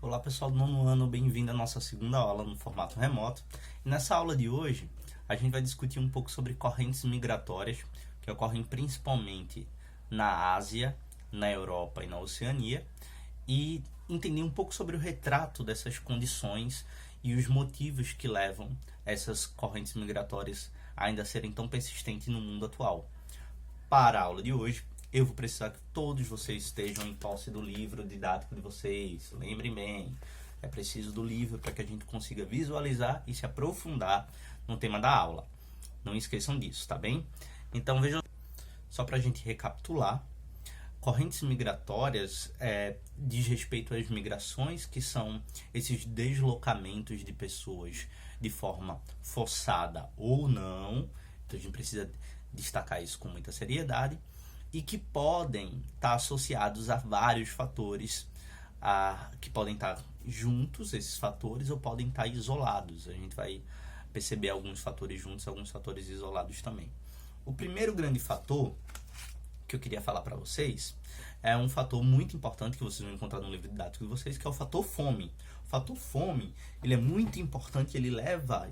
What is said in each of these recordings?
Olá pessoal do nono ano, bem-vindo à nossa segunda aula no formato remoto. E nessa aula de hoje, a gente vai discutir um pouco sobre correntes migratórias que ocorrem principalmente na Ásia, na Europa e na Oceania, e entender um pouco sobre o retrato dessas condições e os motivos que levam essas correntes migratórias a ainda serem tão persistentes no mundo atual. Para a aula de hoje, eu vou precisar que todos vocês estejam em posse do livro didático de vocês. Lembrem bem, é preciso do livro para que a gente consiga visualizar e se aprofundar no tema da aula. Não esqueçam disso, tá bem? Então vejam, só para a gente recapitular, correntes migratórias diz respeito às migrações, que são esses deslocamentos de pessoas de forma forçada ou não. Então a gente precisa destacar isso com muita seriedade, e que podem estar associados a vários fatores, que podem estar juntos, esses fatores, ou podem estar isolados. A gente vai perceber alguns fatores juntos, alguns fatores isolados também. O primeiro grande fator que eu queria falar para vocês é um fator muito importante que vocês vão encontrar no livro didático de vocês, que é o fator fome. O fator fome, ele é muito importante, ele levou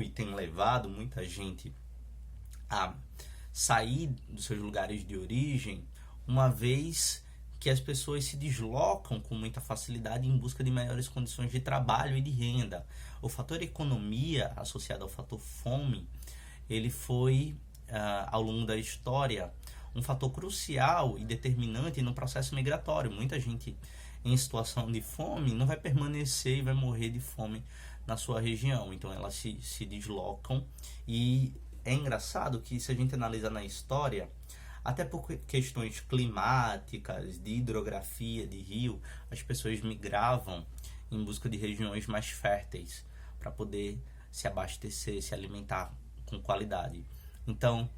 e tem levado muita gente a sair dos seus lugares de origem, uma vez que as pessoas se deslocam com muita facilidade em busca de melhores condições de trabalho e de renda. O fator economia associado ao fator fome, ele foi, ao longo da história, um fator crucial e determinante no processo migratório. Muita gente em situação de fome não vai permanecer e vai morrer de fome na sua região. Então elas se deslocam, e é engraçado que, se a gente analisar na história, até por questões climáticas, de hidrografia, de rio, as pessoas migravam em busca de regiões mais férteis para poder se abastecer, se alimentar com qualidade. Então,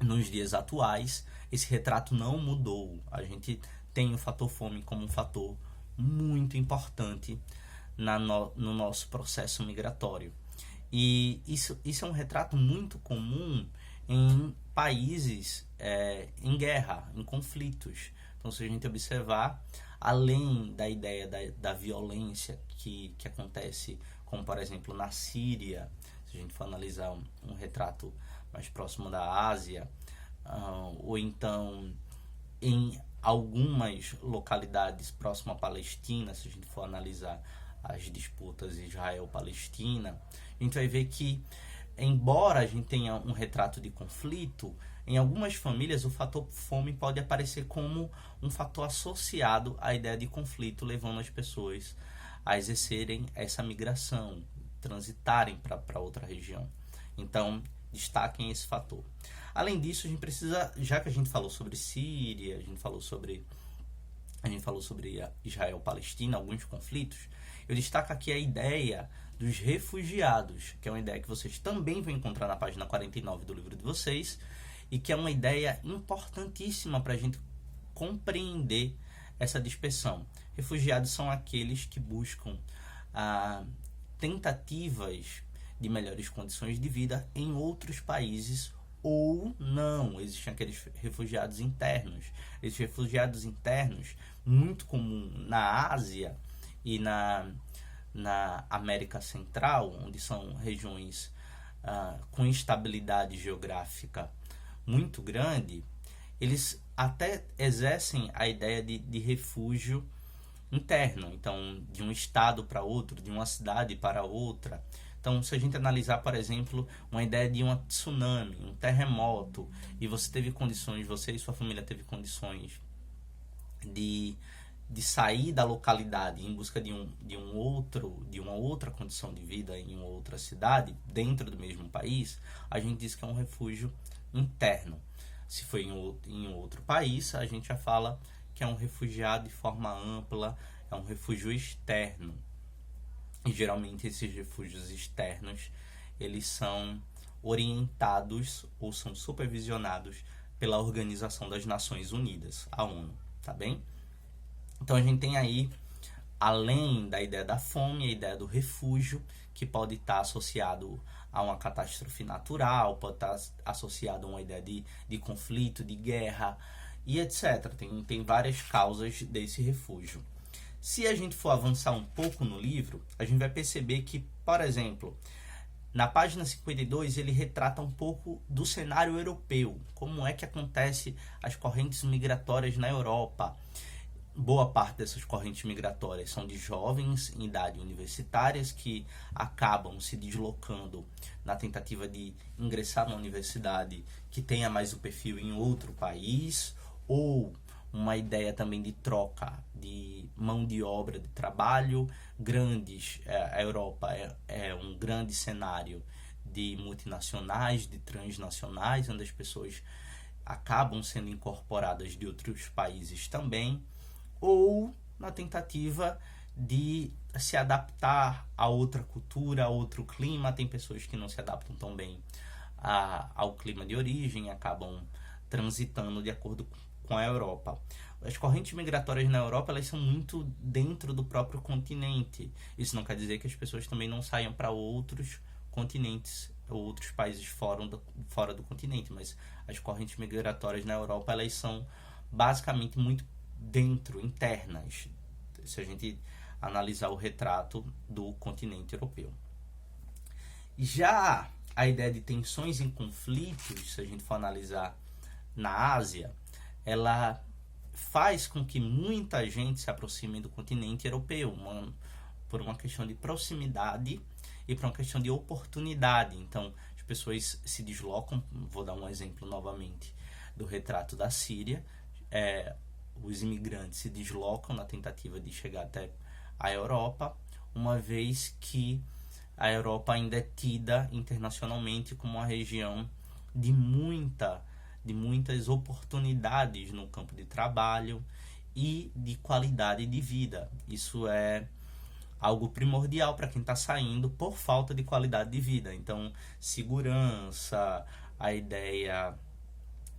nos dias atuais, esse retrato não mudou. A gente tem o fator fome como um fator muito importante no nosso processo migratório. E isso é um retrato muito comum em países em guerra, em conflitos. Então, se a gente observar, além da ideia da violência que acontece, como por exemplo na Síria, se a gente for analisar um retrato mais próximo da Ásia, ou então em algumas localidades próximas à Palestina, se a gente for analisar as disputas Israel-Palestina, a gente vai ver que, embora a gente tenha um retrato de conflito, em algumas famílias o fator fome pode aparecer como um fator associado à ideia de conflito, levando as pessoas a exercerem essa migração, transitarem para outra região. Então, destaquem esse fator. Além disso, a gente precisa, já que a gente falou sobre Síria, a gente falou sobre Israel-Palestina, alguns conflitos, eu destaco aqui a ideia dos refugiados, que é uma ideia que vocês também vão encontrar na página 49 do livro de vocês, e que é uma ideia importantíssima para a gente compreender essa dispersão. Refugiados são aqueles que buscam tentativas de melhores condições de vida em outros países, ou não. Existem aqueles refugiados internos. Esses refugiados internos, muito comum na Ásia e na América Central, onde são regiões com instabilidade geográfica muito grande, eles até exercem a ideia de refúgio interno, então de um estado para outro, de uma cidade para outra. Então, se a gente analisar, por exemplo, uma ideia de um tsunami, um terremoto, e você teve condições, você e sua família teve condições de sair da localidade em busca de uma outra condição de vida em uma outra cidade, dentro do mesmo país, a gente diz que é um refúgio interno. Se for em outro país, a gente já fala que é um refugiado de forma ampla, é um refúgio externo. E geralmente esses refúgios externos, eles são orientados ou são supervisionados pela Organização das Nações Unidas, a ONU, tá bem? Então a gente tem aí, além da ideia da fome, a ideia do refúgio, que pode estar associado a uma catástrofe natural, pode estar associado a uma ideia de conflito, de guerra, e etc. Tem várias causas desse refúgio. Se a gente for avançar um pouco no livro, a gente vai perceber que, por exemplo, na página 52, ele retrata um pouco do cenário europeu, como é que acontece as correntes migratórias na Europa. Boa parte dessas correntes migratórias são de jovens em idade universitárias que acabam se deslocando na tentativa de ingressar na universidade que tenha mais o perfil em outro país, ou uma ideia também de troca de mão de obra de trabalho grandes. A Europa é um grande cenário de multinacionais, de transnacionais, onde as pessoas acabam sendo incorporadas de outros países também, ou na tentativa de se adaptar a outra cultura, a outro clima. Tem pessoas que não se adaptam tão bem ao clima de origem, acabam transitando de acordo com a Europa. As correntes migratórias na Europa, elas são muito dentro do próprio continente. Isso não quer dizer que as pessoas também não saiam para outros continentes ou outros países fora do continente, mas as correntes migratórias na Europa, elas são basicamente muito dentro, internas, se a gente analisar o retrato do continente europeu. Já a ideia de tensões e conflitos, se a gente for analisar na Ásia, ela faz com que muita gente se aproxime do continente europeu, por uma questão de proximidade e por uma questão de oportunidade. Então, as pessoas se deslocam. Vou dar um exemplo novamente do retrato da Síria. Os imigrantes se deslocam na tentativa de chegar até a Europa, uma vez que a Europa ainda é tida internacionalmente como uma região de muitas oportunidades no campo de trabalho e de qualidade de vida. Isso é algo primordial para quem está saindo por falta de qualidade de vida. Então, segurança, a ideia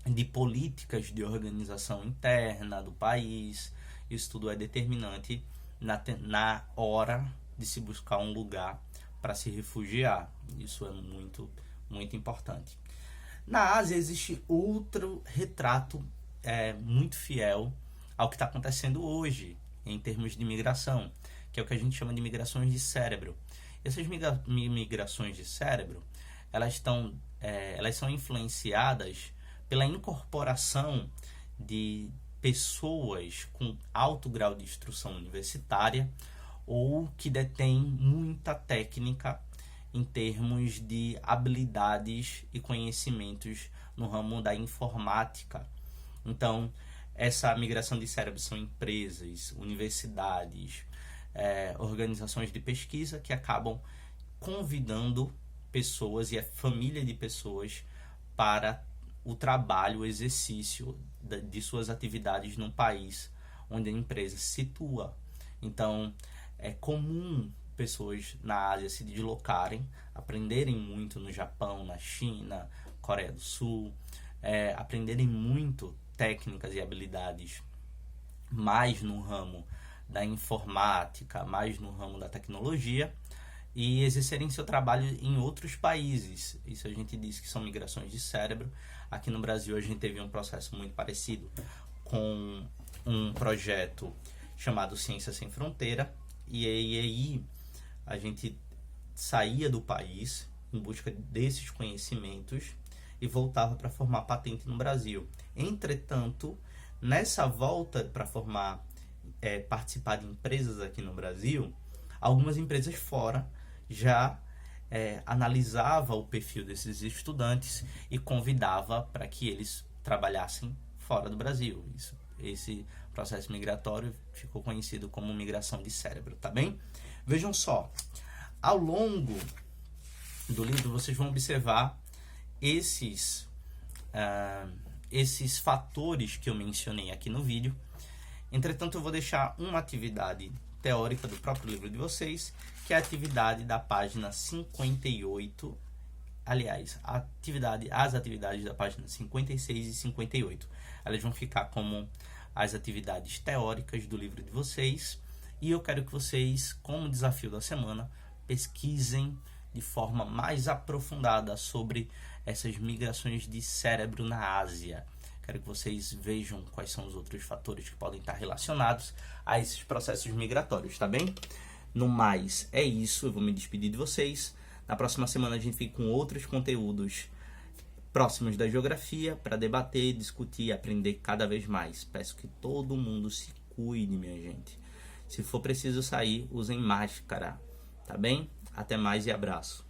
de políticas de organização interna do país, isso tudo é determinante na hora de se buscar um lugar para se refugiar. Isso é muito, muito importante. Na Ásia existe outro retrato muito fiel ao que está acontecendo hoje em termos de migração, que é o que a gente chama de migrações de cérebro. Essas migrações de cérebro, elas são influenciadas pela incorporação de pessoas com alto grau de instrução universitária ou que detêm muita técnica em termos de habilidades e conhecimentos no ramo da informática. Então, essa migração de cérebros são empresas, universidades, organizações de pesquisa que acabam convidando pessoas e a família de pessoas para o trabalho, o exercício de suas atividades num país onde a empresa se situa. Então, é comum pessoas na Ásia se deslocarem, aprenderem muito no Japão, na China, Coreia do Sul, aprenderem muito técnicas e habilidades mais no ramo da informática, mais no ramo da tecnologia, e exercerem seu trabalho em outros países. Isso a gente diz que são migrações de cérebro. Aqui no Brasil a gente teve um processo muito parecido com um projeto chamado Ciência Sem Fronteira, e aí a gente saía do país em busca desses conhecimentos e voltava para formar patente no Brasil. Entretanto, nessa volta para participar de empresas aqui no Brasil, algumas empresas fora já analisava o perfil desses estudantes e convidava para que eles trabalhassem fora do Brasil. Esse processo migratório ficou conhecido como migração de cérebro, tá bem? Vejam só, ao longo do livro vocês vão observar esses fatores que eu mencionei aqui no vídeo. Entretanto, eu vou deixar uma atividade teórica do próprio livro de vocês, que é a atividade da página 58, aliás, as atividades da página 56 e 58. Elas vão ficar como as atividades teóricas do livro de vocês, e eu quero que vocês, como desafio da semana, pesquisem de forma mais aprofundada sobre essas migrações de cérebro na Ásia. Quero que vocês vejam quais são os outros fatores que podem estar relacionados a esses processos migratórios, tá bem? No mais, é isso. Eu vou me despedir de vocês. Na próxima semana a gente fica com outros conteúdos próximos da geografia para debater, discutir e aprender cada vez mais. Peço que todo mundo se cuide, minha gente. Se for preciso sair, usem máscara, tá bem? Até mais e abraço.